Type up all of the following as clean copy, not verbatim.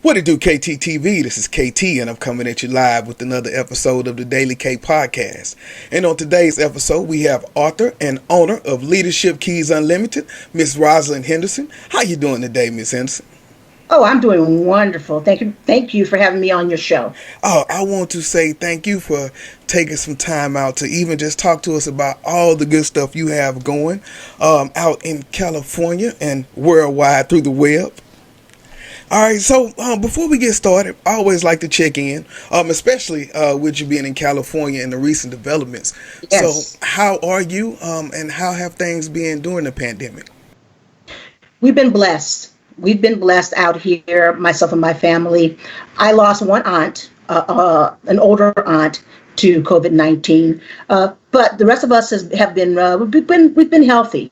What it do, KTTV? This is KT, and I'm coming at you live with another episode of the Daily K Podcast. And on today's episode, we have author and owner of Leadership Keys Unlimited, Miss Rosalind Henderson. How you doing today, Miss Henderson? Oh, I'm doing wonderful. Thank you for having me on your show. Oh, I want to say thank you for taking some time out to even just talk to us about all the good stuff you have going out in California and worldwide through the web. All right, so before we get started, I always like to check in, especially with you being in California and the recent developments. Yes. So how are you and how have things been during the pandemic? We've been blessed. We've been blessed out here, myself and my family. I lost one aunt, an older aunt, to COVID-19, but the rest of us have been we've been healthy.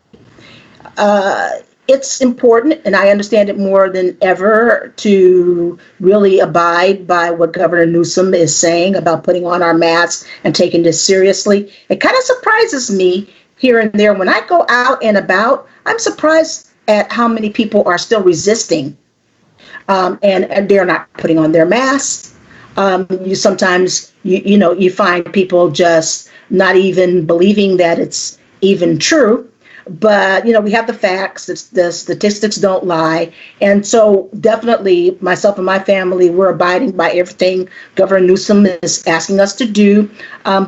It's important, and I understand it more than ever, to really abide by what Governor Newsom is saying about putting on our masks and taking this seriously. It kind of surprises me here and there. When I go out and about, I'm surprised at how many people are still resisting, and they're not putting on their masks. You sometimes, you find people just not even believing that it's even true. But, we have the facts, the statistics don't lie. And so definitely myself and my family, we're abiding by everything Governor Newsom is asking us to do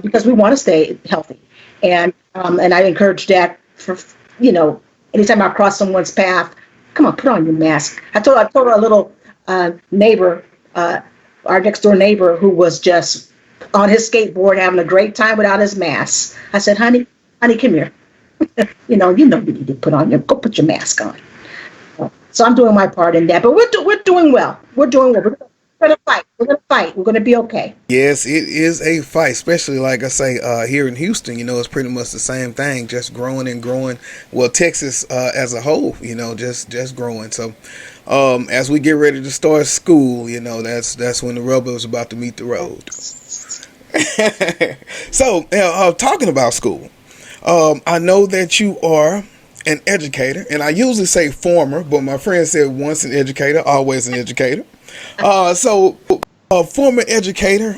because we want to stay healthy. And I encourage that for, anytime I cross someone's path, come on, put on your mask. I told our little neighbor, our next door neighbor, who was just on his skateboard having a great time without his mask. I said, honey, come here. You need to go put your mask on. So I'm doing my part in that, but we're doing well. We're doing well. We're going to fight. We're going to fight. We're going to be okay. Yes, it is a fight, especially like I say here in Houston. It's pretty much the same thing, just growing and growing. Well, Texas as a whole, just growing. So as we get ready to start school, that's when the rubber is about to meet the road. So talking about school. I know that you are an educator, and I usually say former, but my friend said once an educator, always an educator. So a former educator,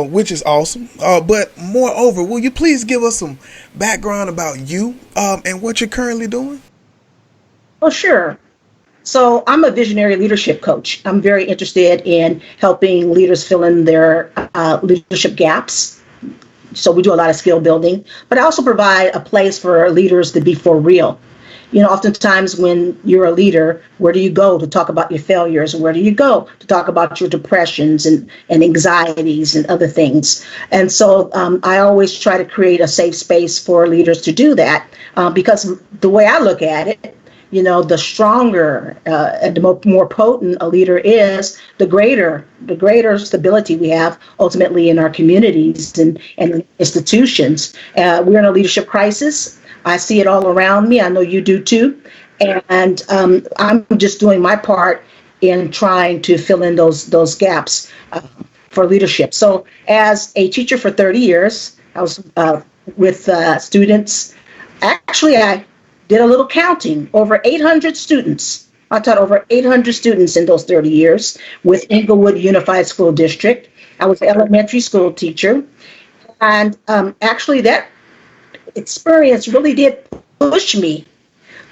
which is awesome. But moreover, will you please give us some background about you and what you're currently doing? Oh, sure. So I'm a visionary leadership coach. I'm very interested in helping leaders fill in their leadership gaps. So we do a lot of skill building, but I also provide a place for leaders to be for real. Oftentimes when you're a leader, where do you go to talk about your failures? Where do you go to talk about your depressions and anxieties and other things? And so I always try to create a safe space for leaders to do that because the way I look at it, the stronger and the more potent a leader is, the greater stability we have ultimately in our communities and institutions. We're in a leadership crisis. I see it all around me. I know you do too. And I'm just doing my part in trying to fill in those gaps for leadership. So as a teacher for 30 years, I was with students. Actually, I did a little counting, over 800 students. I taught over 800 students in those 30 years with Inglewood Unified School District. I was an elementary school teacher. And actually that experience really did push me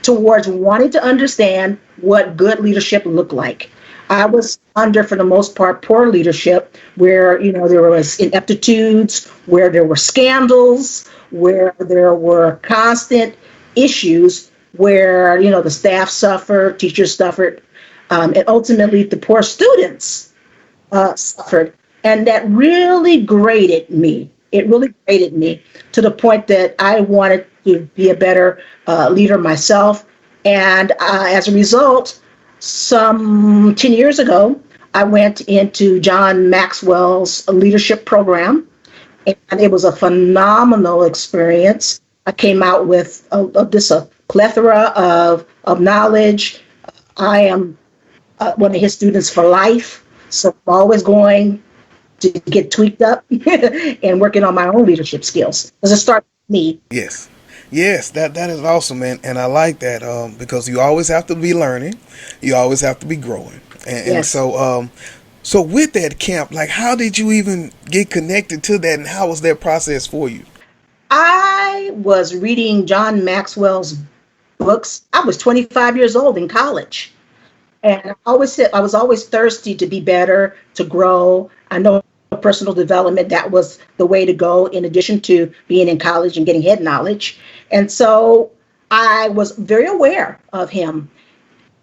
towards wanting to understand what good leadership looked like. I was under, for the most part, poor leadership where, there was ineptitudes, where there were scandals, where there were constant issues where the staff suffered, teachers suffered, and ultimately the poor students suffered, and that really grated me. It really grated me to the point that I wanted to be a better leader myself. And as a result, some 10 years ago, I went into John Maxwell's leadership program, and it was a phenomenal experience. I came out with a plethora of knowledge. I am one of his students for life, so I'm always going to get tweaked up and working on my own leadership skills. Because it starts with me. Yes. Yes, that is awesome, man, and I like that because you always have to be learning, you always have to be growing, and Yes. so with that camp, like, how did you even get connected to that, and how was that process for you? I was reading John Maxwell's books. I was 25 years old in college. And I always said I was always thirsty to be better, to grow. I know personal development, that was the way to go in addition to being in college and getting head knowledge. And so I was very aware of him.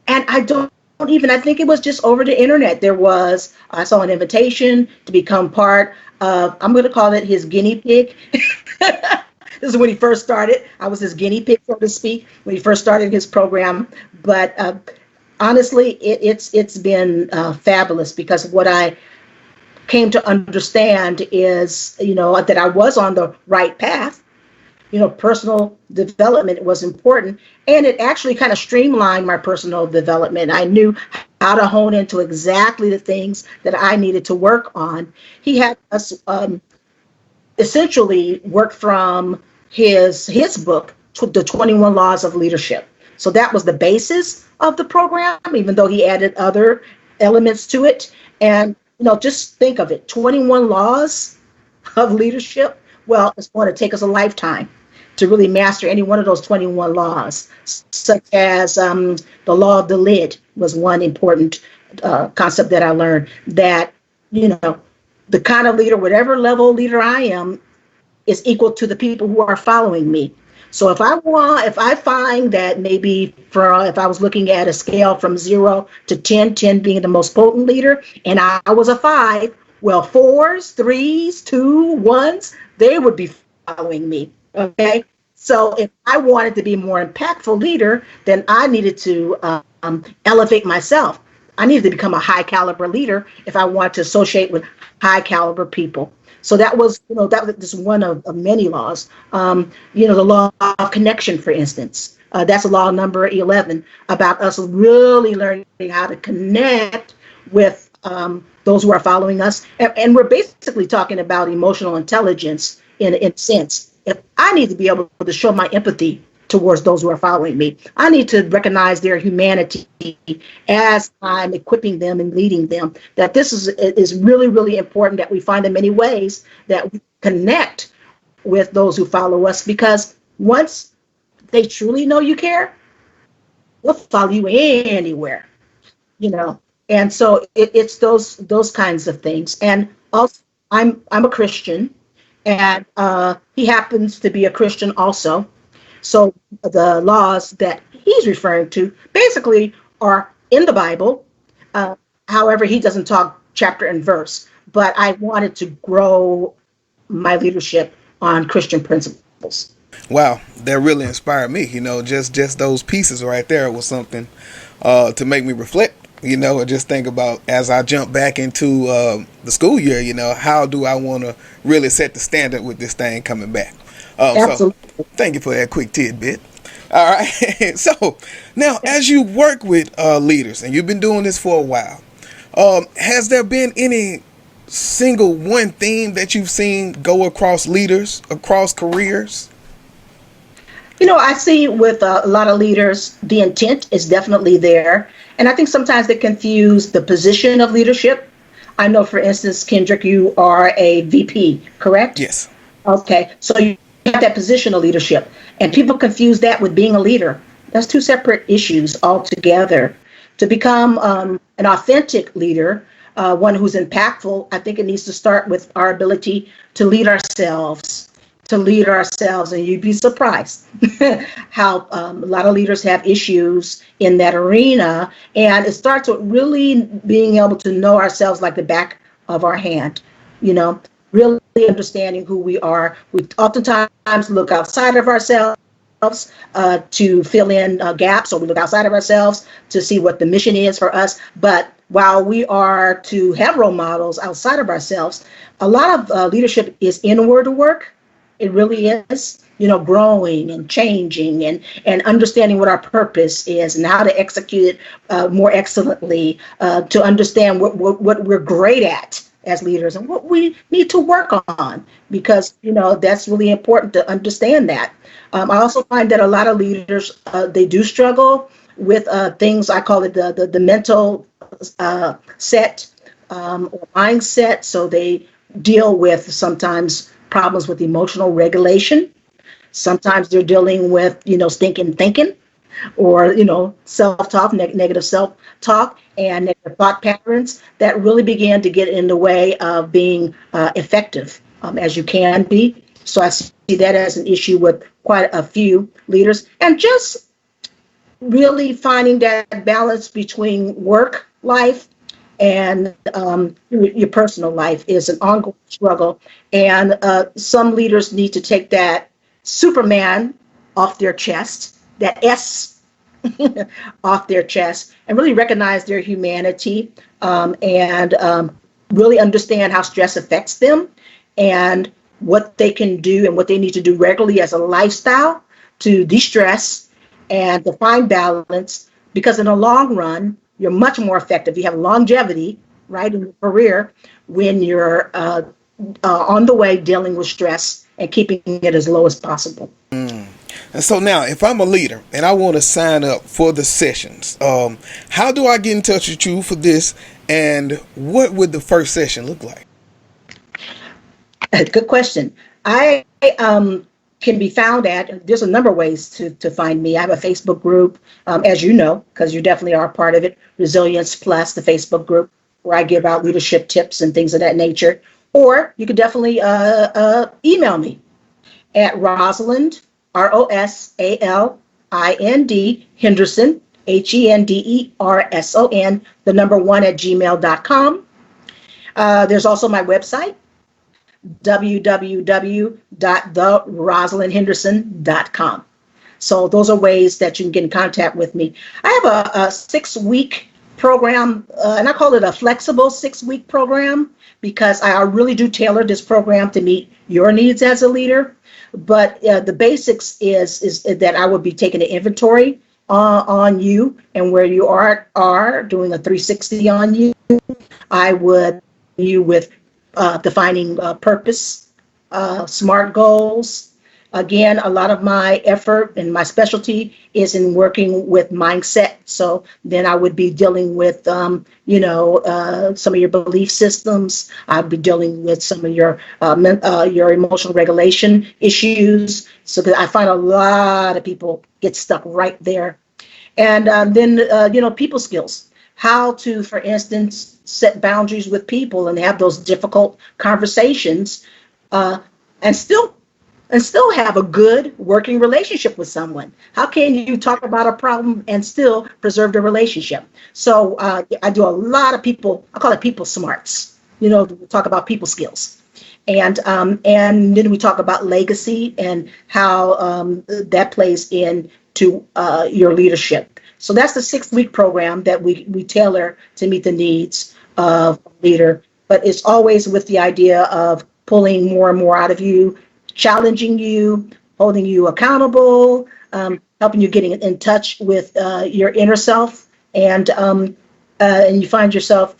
And I think it was just over the internet. I saw an invitation to become part of, I'm going to call it his guinea pig. This is when he first started. I was his guinea pig, so to speak, when he first started his program. But honestly, it's been fabulous, because what I came to understand is, that I was on the right path. Personal development was important, and it actually kind of streamlined my personal development. I knew how to hone into exactly the things that I needed to work on. He had us essentially work from his book, The 21 Laws of Leadership. So that was the basis of the program, even though he added other elements to it. And just think of it, 21 laws of leadership. Well, it's going to take us a lifetime to really master any one of those 21 laws, such as the law of the lid was one important concept that I learned, that, the kind of leader, whatever level leader I am, is equal to the people who are following me. So if I find that maybe if I was looking at a scale from 0 to 10, 10 being the most potent leader, and I was a 5, well, 4s, 3s, 2, 1s, they would be following me. Okay. So if I wanted to be a more impactful leader, then I needed to elevate myself. I needed to become a high caliber leader if I wanted to associate with high caliber people. So that was just one of many laws. The law of connection, for instance, that's law number 11, about us really learning how to connect with those who are following us. And we're basically talking about emotional intelligence in a sense. If I need to be able to show my empathy towards those who are following me, I need to recognize their humanity as I'm equipping them and leading them. That this is really, really important, that we find in many ways that we connect with those who follow us, because once they truly know you care, they'll follow you anywhere, you know. And so it's those kinds of things. And also, I'm a Christian, and he happens to be a Christian also. So the laws that he's referring to basically are in the Bible. However, he doesn't talk chapter and verse, but I wanted to grow my leadership on Christian principles. Wow, that really inspired me. Just those pieces right there was something to make me reflect. And just think about, as I jump back into the school year. How do I want to really set the standard with this thing coming back? So, thank you for that quick tidbit. All right. So now, as you work with leaders, and you've been doing this for a while, has there been any single one theme that you've seen go across leaders, across careers? I see with a lot of leaders, the intent is definitely there. And I think sometimes they confuse the position of leadership. I know, for instance, Kendrick, you are a VP, correct? Yes. Okay. So you have that position of leadership, and people confuse that with being a leader. That's two separate issues altogether. To become an authentic leader, one who's impactful, I think it needs to start with our ability to lead ourselves. And you'd be surprised how a lot of leaders have issues in that arena. And it starts with really being able to know ourselves like the back of our hand, really understanding who we are. We oftentimes look outside of ourselves to fill in gaps, or we look outside of ourselves to see what the mission is for us. But while we are to have role models outside of ourselves, a lot of leadership is inward work. It really is, growing and changing and understanding what our purpose is and how to execute it more excellently, to understand what we're great at as leaders and what we need to work on, because that's really important to understand that. I also find that a lot of leaders, they do struggle with things. I call it the mental set or mindset. So they deal with sometimes problems with emotional regulation. Sometimes they're dealing with stinking thinking, or self-talk, negative self-talk, and negative thought patterns that really began to get in the way of being effective as you can be. So I see that as an issue with quite a few leaders, and just really finding that balance between work life and your personal life is an ongoing struggle. And some leaders need to take that Superman off their chest, that S off their chest, and really recognize their humanity, and really understand how stress affects them, and what they can do and what they need to do regularly as a lifestyle to de-stress and to find balance. Because in the long run, you're much more effective. You have longevity, right, in your career when you're on the way dealing with stress and keeping it as low as possible. And so now, if I'm a leader and I want to sign up for the sessions, how do I get in touch with you for this? And what would the first session look like? Good question. I can be found at, there's a number of ways to find me. I have a Facebook group, as you know, because you definitely are a part of it, Resilience Plus, the Facebook group, where I give out leadership tips and things of that nature. Or you could definitely email me at Rosalind, Rosalind, Henderson, Henderson, the number one at gmail.com. There's also my website, www.therosalindhenderson.com. So those are ways that you can get in contact with me. I have a 6-week program, and I call it a flexible 6-week program, because I really do tailor this program to meet your needs as a leader. But the basics is that I would be taking an inventory on you and where you are doing a 360 on you. I would you with defining purpose, SMART goals. Again, a lot of my effort and my specialty is in working with mindset. So then I would be dealing with, some of your belief systems. I'd be dealing with some of your emotional regulation issues. So that I find a lot of people get stuck right there. And then people skills. How to, for instance, set boundaries with people and have those difficult conversations, and still have a good working relationship with someone. How can you talk about a problem and still preserve the relationship? So I do a lot of I call it people smarts. We talk about people skills. And then we talk about legacy and how that plays into your leadership. So that's the 6-week program that we tailor to meet the needs of a leader. But it's always with the idea of pulling more and more out of you, challenging you, holding you accountable, helping you getting in touch with your inner self, and you find yourself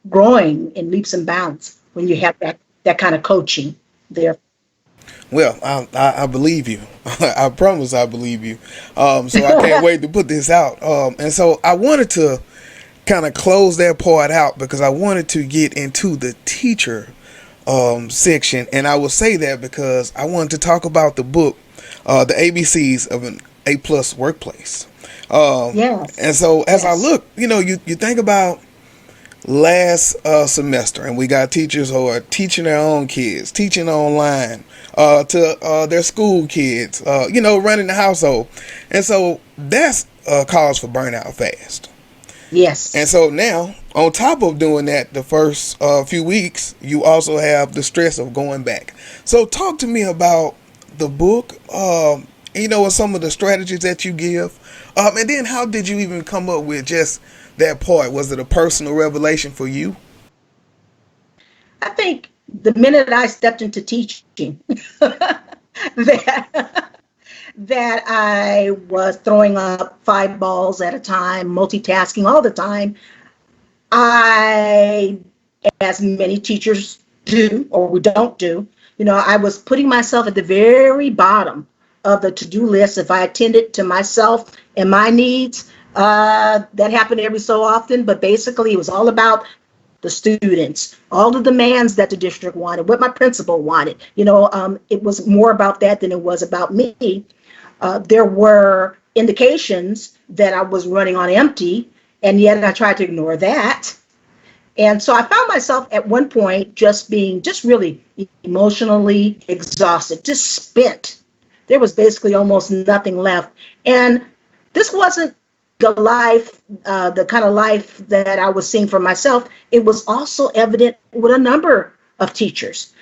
growing in leaps and bounds when you have that kind of coaching there. Well, I believe you. I promise I believe you. So I can't wait to put this out. And so I wanted to kind of close that part out because I wanted to get into the teacher section. And I will say that because I wanted to talk about the book, The ABCs of an A+ Workplace. Yes. And so as I look, you think about last semester, and we got teachers who are teaching their own kids, teaching online to their school kids, running the household. And so that's a cause for burnout fast. Yes. And so now, on top of doing that, the first few weeks, you also have the stress of going back. So talk to me about the book, and some of the strategies that you give. And then how did you even come up with just that part? Was it a personal revelation for you? I think the minute I stepped into teaching, that I was throwing up 5 balls at a time, multitasking all the time. I as many teachers do or we don't do. I was putting myself at the very bottom of the to-do list if I attended to myself and my needs. That happened every so often, but basically it was all about the students, all the demands that the district wanted, what my principal wanted. It was more about that than it was about me. There were indications that I was running on empty, and yet I tried to ignore that. And so I found myself at one point just being just really emotionally exhausted, just spent. There was basically almost nothing left. And this wasn't the kind of life that I was seeing for myself. It was also evident with a number of teachers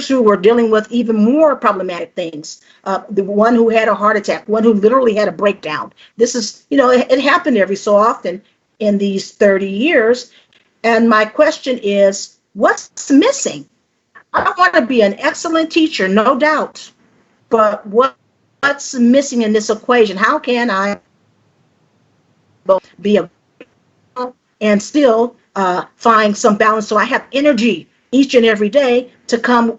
who were dealing with even more problematic things. The one who had a heart attack, one who literally had a breakdown. This is, it happened every so often in these 30 years. And my question is, what's missing? I want to be an excellent teacher, no doubt. But what's missing in this equation? How can I be a and still find some balance so I have energy each and every day to come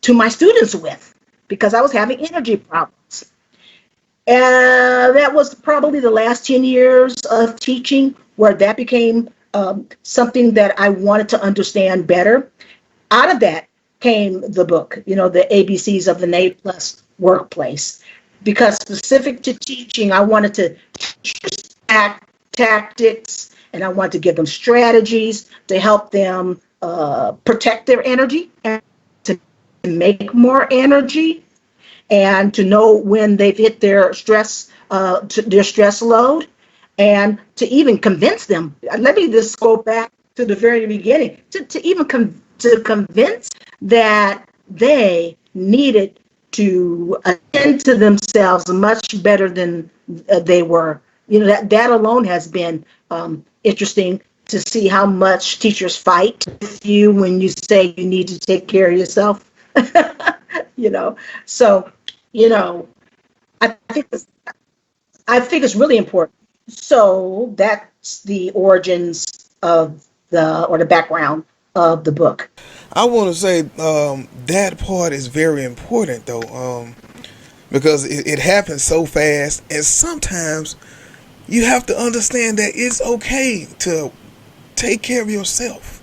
to my students with, because I was having energy problems. And that was probably the last 10 years of teaching where that became something that I wanted to understand better. Out of that came the book, the ABCs of an A+ workplace, because specific to teaching, I wanted to teach tactics, and I wanted to give them strategies to help them protect their energy and to make more energy, and to know when they've hit their stress load, and to even convince them. Let me just go back to the very beginning, to even convince that they needed to attend to themselves much better than they were. That alone has been interesting to see how much teachers fight with you when you say you need to take care of yourself. So, I think it's really important. So that's the origins of the background of the book. I want to say that part is very important, though, because it happens so fast, and sometimes you have to understand that it's okay to take care of yourself.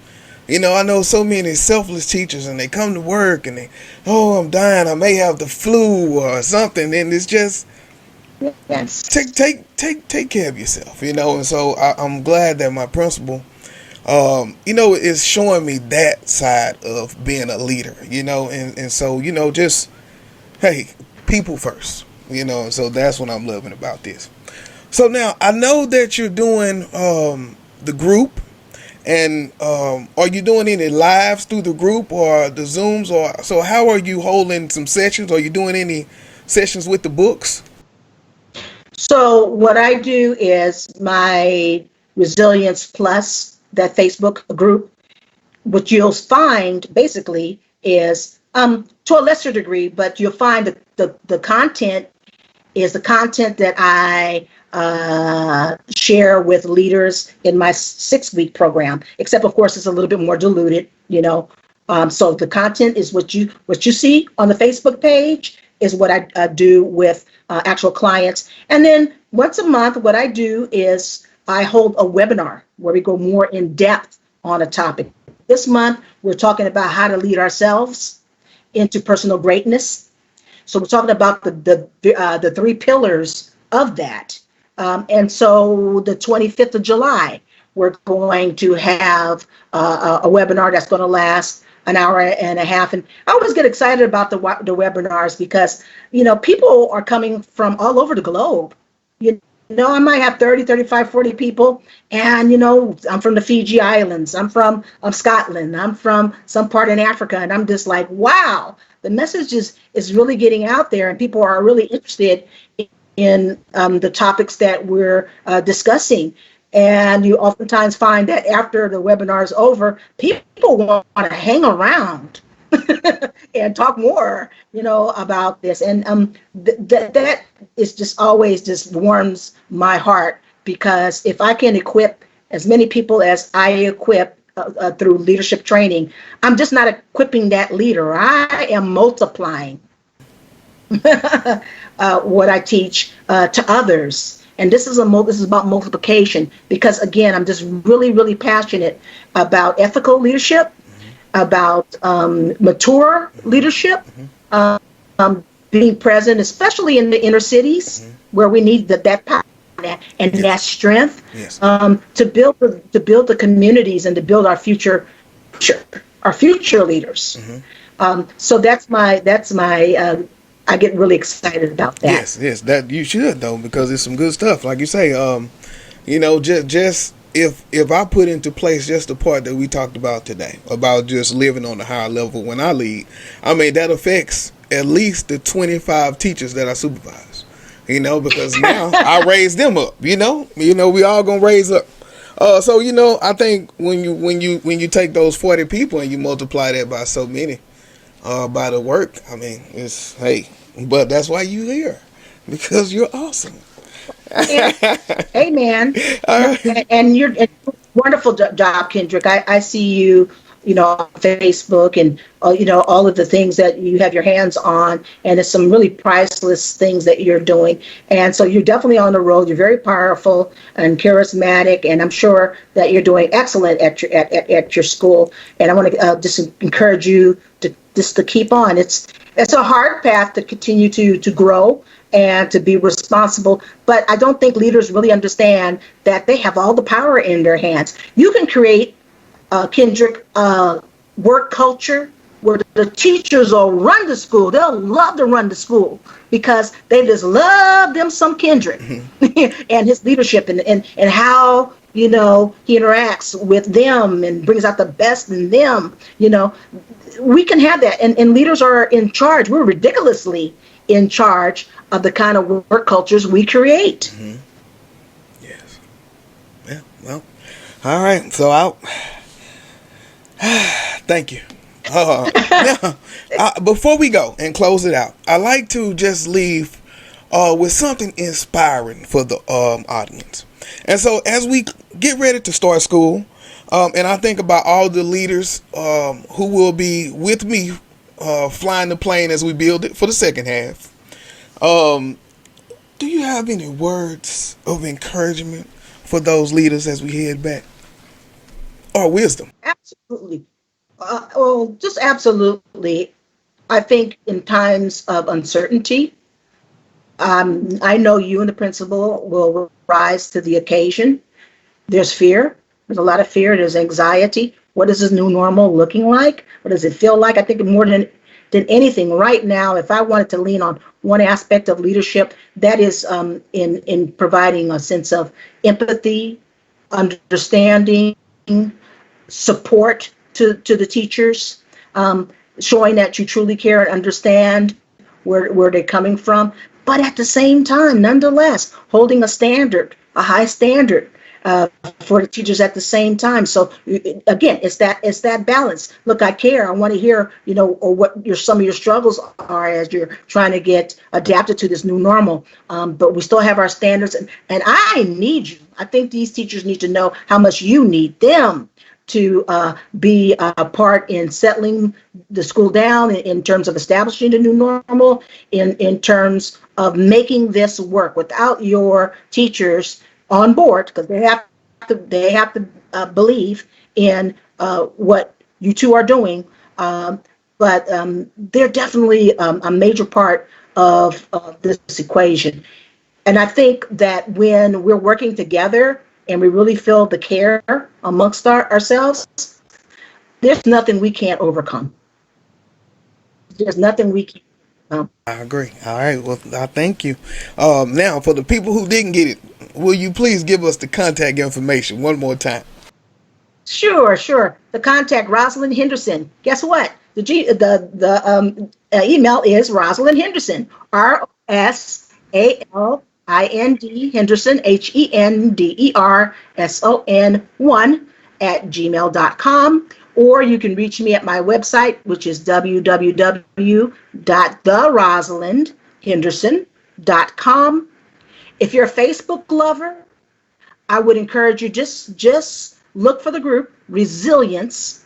I know so many selfless teachers, and they come to work and I'm dying, I may have the flu or something, and it's just Yes. take care of yourself, And so I'm glad that my principal, is showing me that side of being a leader, and so just hey, people first, And so that's what I'm loving about this. So now I know that you're doing the group, and are you doing any lives through the group or the Zooms, or so how are you holding some sessions? Are you doing any sessions with the books? So what I do is my Resilience Plus, that Facebook group, what you'll find basically is to a lesser degree, but you'll find that the content is the content that I share with leaders in my 6-week program, except of course it's a little bit more diluted, so the content is what you see on the Facebook page is what I do with actual clients. And then once a month, what I do is I hold a webinar where we go more in depth on a topic. This month, we're talking about how to lead ourselves into personal greatness. So we're talking about the 3 pillars of that. And so the 25th of July, we're going to have a webinar that's going to last an hour and a half. And I always get excited about the webinars because, people are coming from all over the globe. I might have 30, 35, 40 people. And, I'm from the Fiji Islands. I'm from Scotland. I'm from some part in Africa. And I'm just like, wow, the message is really getting out there, and people are really interested in the topics that we're discussing. And you oftentimes find that after the webinar is over, people want to hang around and talk more, about this. And that is just always just warms my heart, because if I can equip as many people as I equip through leadership training. I'm just not equipping that leader. I am multiplying what I teach to others. And this is about multiplication, because again, I'm just really, really passionate about ethical leadership, about mature leadership, um, being present, especially in the inner cities where we need that power and Yes. that strength, Yes. to build the communities and to build our future leaders. So that's my I get really excited about that. Yes, yes, that you should though, because it's some good stuff. Like you say, just if I put into place just the part that we talked about today about just living on a higher level when I lead, I mean that affects at least the 25 teachers that I supervise. Because now I raise them up. We all gonna raise up. So I think when you take those 40 people and you multiply that by so many, by the work, I mean it's hey. But that's why you here, because you're awesome. And, amen. All No, right. and you're wonderful job, Kendrick. I see you, on Facebook, and all of the things that you have your hands on, and it's some really priceless things that you're doing. And so you're definitely on the road. You're very powerful and charismatic, and I'm sure that you're doing excellent at your school. And I want to just encourage you to keep on. It's a hard path to continue to grow and to be responsible. But I don't think leaders really understand that they have all the power in their hands. You can create, Kendrick, work culture where the teachers will run the school. They'll love to run the school because they just love them some Kendrick and his leadership, and how he interacts with them and brings out the best in them. We can have that, and leaders are in charge. We're ridiculously in charge of the kind of work cultures we create. Yes. Yeah. Well. All right. So I'll thank you. Yeah. Before we go and close it out, I like to just leave with something inspiring for the audience. And so as we get ready to start school, and I think about all the leaders who will be with me flying the plane as we build it for the second half. Do you have any words of encouragement for those leaders as we head back, or wisdom? Absolutely. Well, just absolutely. I think in times of uncertainty, I know you and the principal will rise to the occasion. There's fear. There's a lot of fear. There's anxiety. What is this new normal looking like? What does it feel like? I think more than anything right now, if I wanted to lean on one aspect of leadership, that is in providing a sense of empathy, understanding, support to the teachers, showing that you truly care and understand where they're coming from, but at the same time, nonetheless, holding a high standard for the teachers at the same time. So again, it's that balance. Look, I care. I want to hear, or what some of your struggles are as you're trying to get adapted to this new normal. But we still have our standards, and I need you. I think these teachers need to know how much you need them to be a part in settling the school down in terms of establishing the new normal, in terms of making this work. Without your teachers on board, because they have to believe in what you two are doing, but they're definitely a major part of this equation. And I think that when we're working together and we really feel the care amongst ourselves, there's nothing we can't overcome. There's nothing we can't. I agree. All right. Well, I thank you. Now, for the people who didn't get it, will you please give us the contact information one more time? Sure. The contact Rosalind Henderson. Guess what? The email is Rosalind Henderson. ROSALIND Henderson HENDERSON 1 Or you can reach me at my website, which is www.therosalindhenderson.com. If you're a Facebook lover, I would encourage you just look for the group Resilience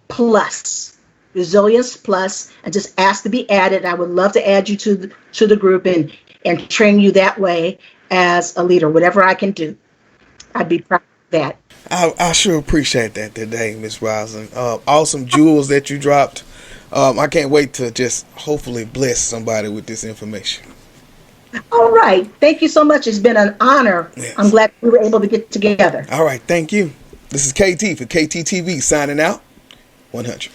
Plus. Resilience Plus, and just ask to be added. I would love to add you to the group and train you that way as a leader. Whatever I can do, I'd be proud of that. I sure appreciate that today, Miss Rosalind. Awesome jewels that you dropped. I can't wait to just hopefully bless somebody with this information. All right. Thank you so much. It's been an honor. Yes. I'm glad we were able to get together. All right. Thank you. This is KT for KTTV signing out. 100.